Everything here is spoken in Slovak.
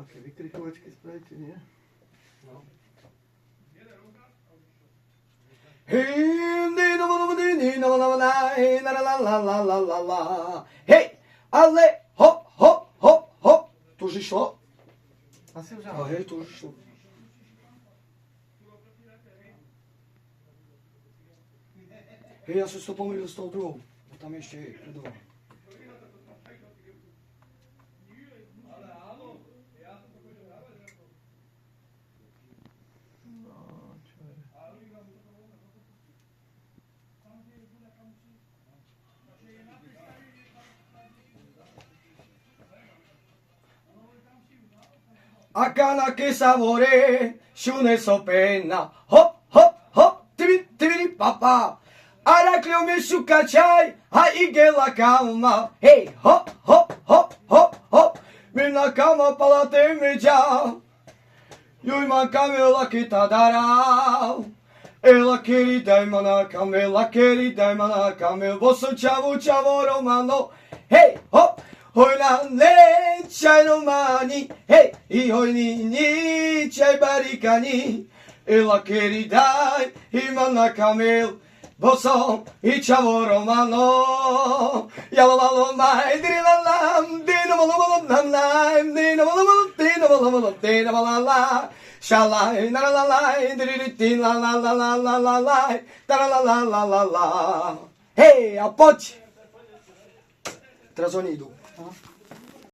Také vykrikovačky spravíte, nie? No. Hej, ale hop, hop, hop, hop. To už išlo? Asi už A áno. hej, to už išlo. Hej, ja som si to pomýlil s tou druhou. Tam ešte je druhá. No, čo je? Akana che savore, shune so penna. Hop, hop, hop, tibiri, tibiri, papa. Araclio me sukachai, ha igela calma. Hey, hop, hop, hop, hop, hop. Mina calma pala temeja. Yui mancamela que tadarau. Ela querida e manacame, ela querida e manacame. Vosso chavo, chavo romano. Hey, hop. Hoi na ne chai romani, hey, e hoi ni chai baricani, e la querida e manacamel, vosso e chavo romano, yalala mai dirilalam, dinamalamalam, dinamalamalam, shalai, nalalai, diriti, la la la la la la la, la la la la la. Hey, a pote! Teraz oni idú.